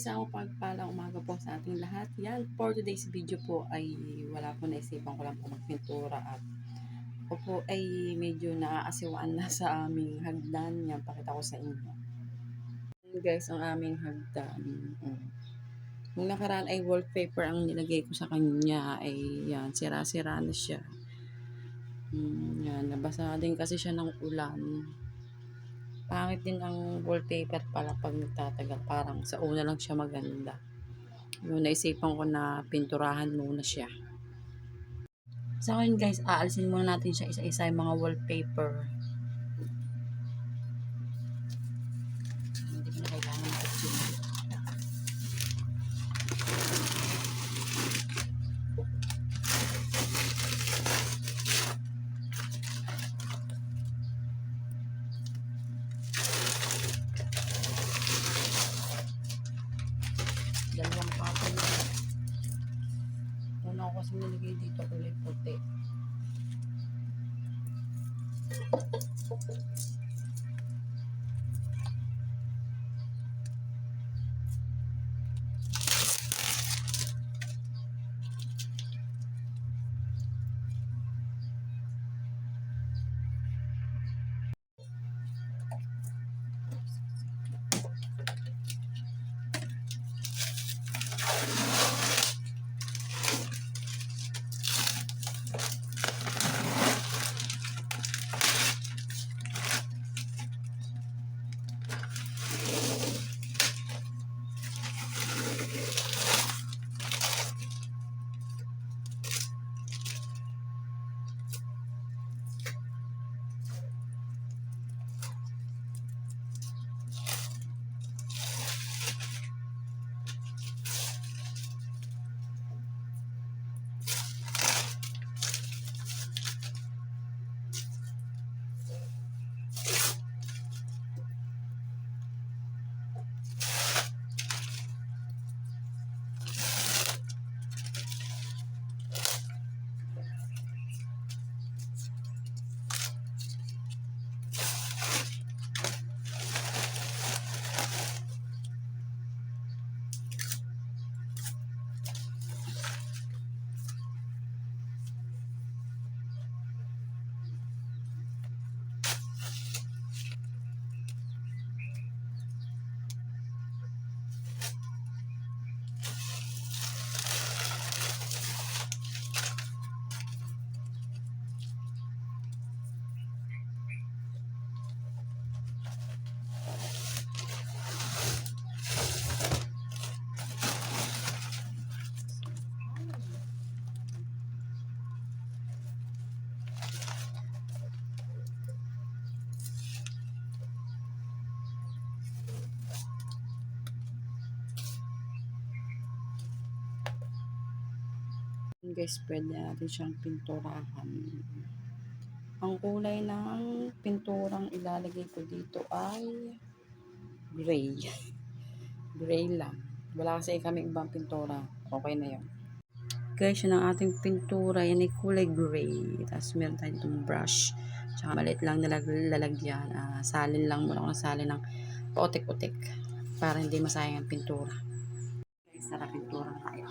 isang pagpalang umaga po sa ating lahat. Yan, for today's video po ay wala po, naisipan ko lang po magpintura at ako po ay medyo naaasiwaan na sa aming hagdan. Yan, pakita ko sa inyo. Yan guys, ang aming hagdan. Nung nakaraan ay wallpaper ang nilagay ko sa kanya ay yan, sira-sira na siya. Yan, nabasa din kasi siya ng ulan. Pangit din ang wallpaper pala pag nagtatagal. Parang sa una lang siya maganda. Yun, naisipan ko na pinturahan muna siya. Sa akin guys, aalisin muna natin siya isa-isa yung mga wallpaper. Hindi ko na kailangan mag-tune. Dalawang patong. Una ko kasi nilagay dito kulay puti. Guys, pwede natin siyang pinturahan. Ang kulay ng pinturang ilalagay ko dito ay gray. Gray lang. Wala kasi kami ibang pintura. Okay na yun. Guys, yun ang ating pintura. Yan ay kulay gray. Tapos meron tayo itong brush. Tsaka maliit lang lalagyan. Salin lang muna ako ng salin ng pautik-utik. Para hindi masayang ang pintura. Guys, tara pintura tayo.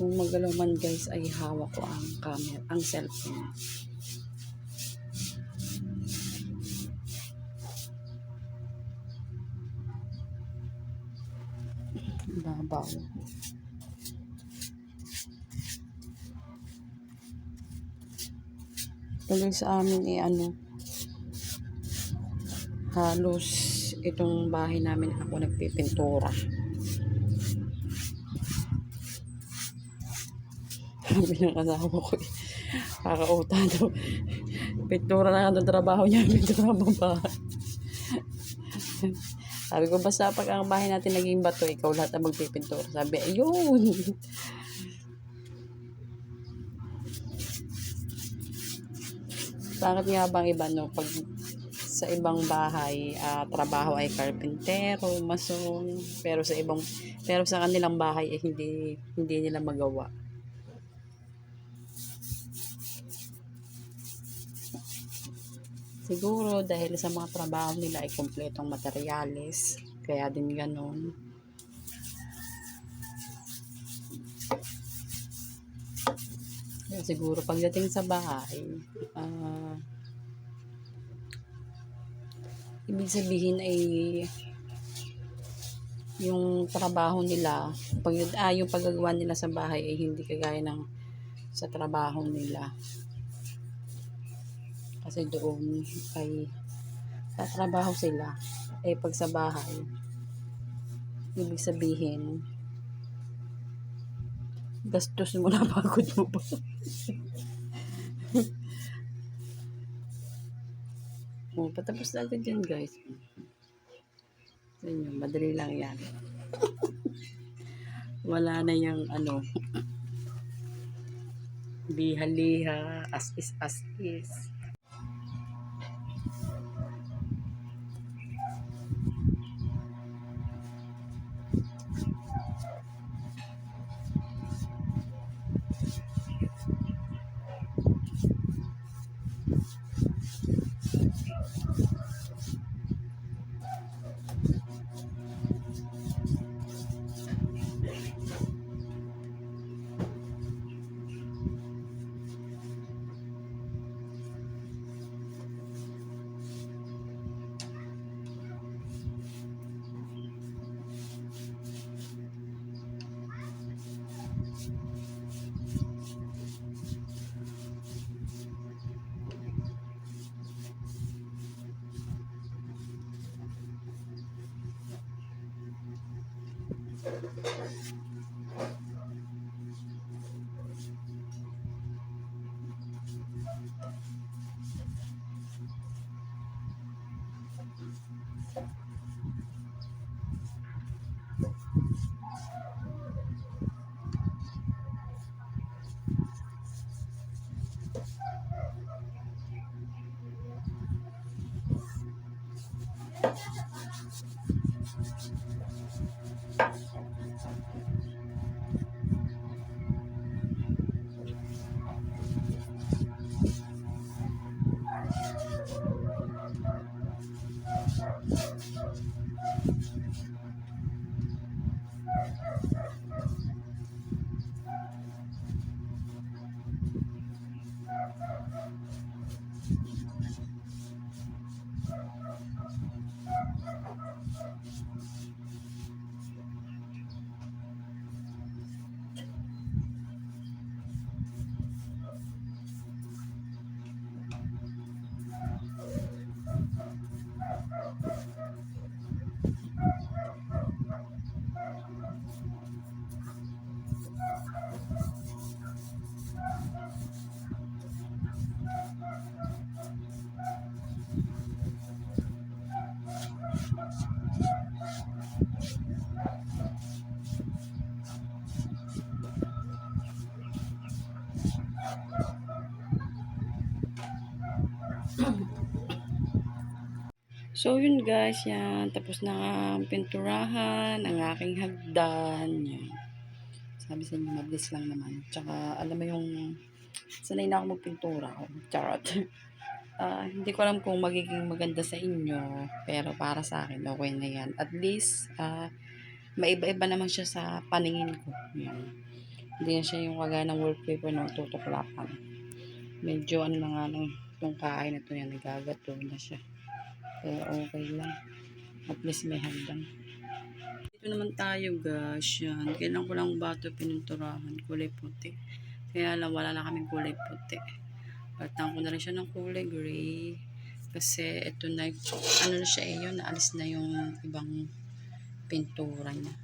Kung magalaw man guys ay hawak ko ang camera, ang cellphone. Babaw. Tuloy sa amin halos itong bahay namin ako nagpipintura. Sabi ng asawa ko kakauta daw. Pintura na nga ng trabaho niya, pintura mo bahay. Sabi ko, basta pag ang bahay natin naging bato, ikaw lahat ang magpipintura. Sabi, ayun. Bakit nga bang iba, no? Pag sa ibang bahay, trabaho ay karpintero, mason, pero sa kanilang bahay ay hindi nila magawa. Siguro dahil sa mga trabaho nila ay kompletong materyales, kaya din ganon. Siguro pagdating sa bahay, ibig sabihin ay yung trabaho nila, yung paggagawa nila sa bahay ay hindi kagaya ng sa trabaho nila. Kasi doon ay tatrabaho sila. Pag sa bahay, ibig sabihin, gastos mo na, pagod mo pa. Patapos na agad yan guys. Sa inyo, madali lang yan. Wala na yung liha-liha, as is. So yun guys, yan. Tapos na ang pinturahan, ang aking hagdan. Yan. Sabi sa inyo, mabilis lang naman. Tsaka alam mo yung sanay na ako magpintura. Charot. Hindi ko alam kung magiging maganda sa inyo, pero para sa akin, okay na yan. At least, maiba-iba naman siya sa paningin ko. Yan. Hindi na siya yung kagaya ng wallpaper na tutuklapan. Medyo ano na nga nung itong kain na ito yan, nagagato na siya. Pero okay lang. At least may hagdan. Dito naman tayo guys. Yan. Kailan ko lang ba ito pininturahan. Kulay puti. Kaya lang wala na kaming kulay puti. Palitan ko na rin siya ng kulay gray. Kasi ito na, ano na siya yun, naalis na yung ibang pintura niya.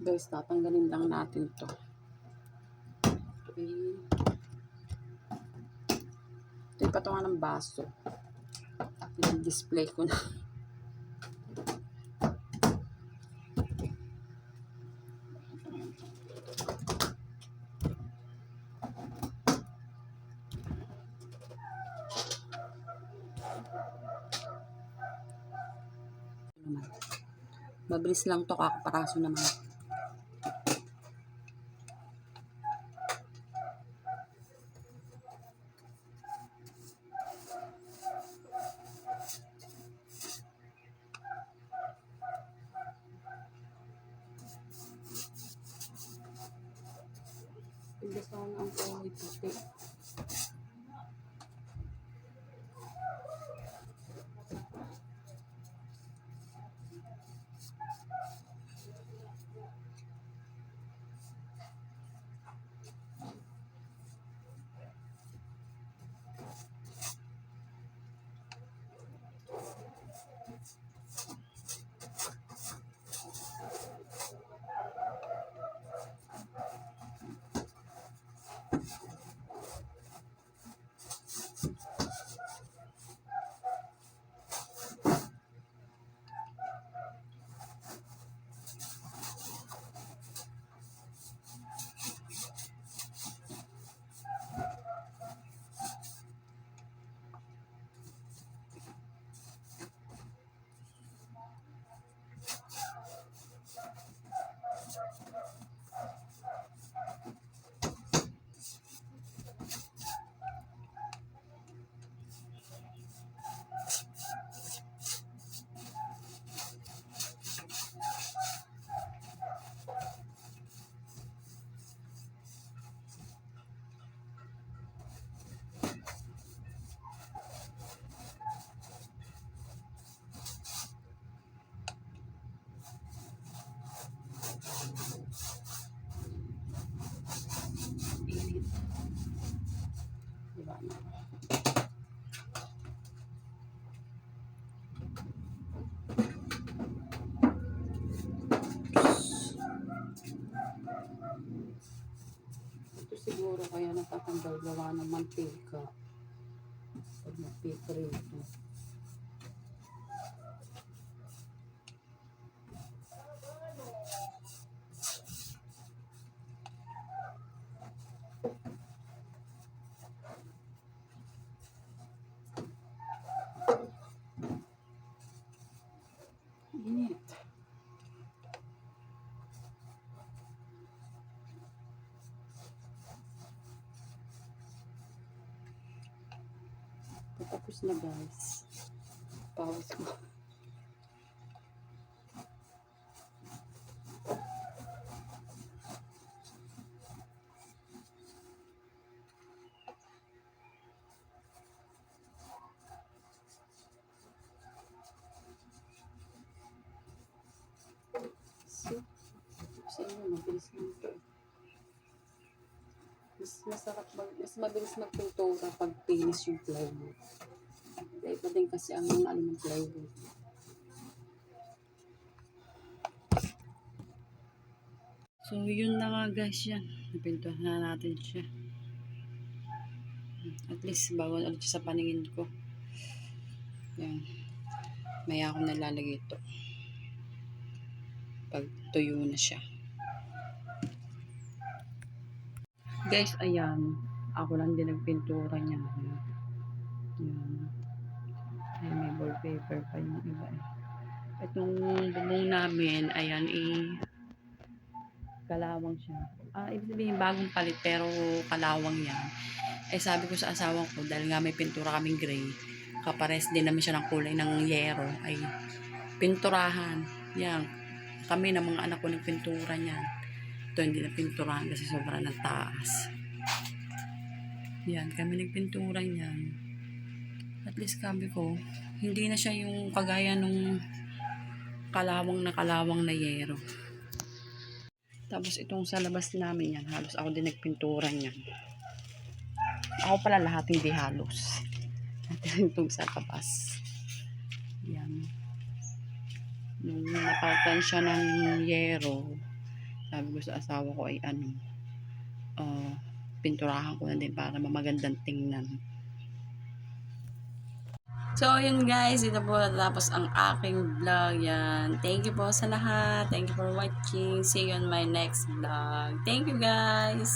Guys, tatanggalin lang natin to. Okay. Ito yung patungan ng baso. Yung display ko na. Mabilis lang to, kakaparaso naman. Gusto ko na ang kulay puti. Diba na? Ito siguro kaya natatanggal gawa ng mantika. Pag mantika rito. Init. Tapos na guys. Pause ko. Sa inyo, mabilis lang ito. Mas mabilis magpintura pag finish yung plywood. Iba din kasi ang ano ng plywood. So, yun na nga guys yan. Napintuhan na natin siya. At least, bago ulit siya sa paningin ko. Yan. Maya ako nalalagay ito. Pag tuyo na siya. Guys, ayan. Ako lang din nagpintura niya. Yan. Ay, may wallpaper pa yung iba eh. Itong bubong namin, ayan kalawang siya. Ibig sabihin bagong palit pero kalawang yan. Eh sabi ko sa asawa ko, dahil nga may pintura kaming gray, kapares din naman siya ng kulay ng yero, ay pinturahan. Yan. kami ng mga anak ko nagpintura niyan. Ito hindi na pinturahan kasi sobra ng taas. Yan, kami nagpintura niyan. At least sabi ko, hindi na siya yung kagaya nung kalawang na yero. Tapos itong sa labas namin yan, halos ako din nagpintura niyan. Ako pala lahat, hindi halos. Itong sa labas. Yan. Nung napalitan siya ng yero, sabi ko sa asawa ko ay pinturahan ko na din para mamagandang tingnan. So, yun guys, ito po natapos ang aking vlog. Yan. Thank you po sa lahat. Thank you for watching. See you on my next vlog. Thank you guys!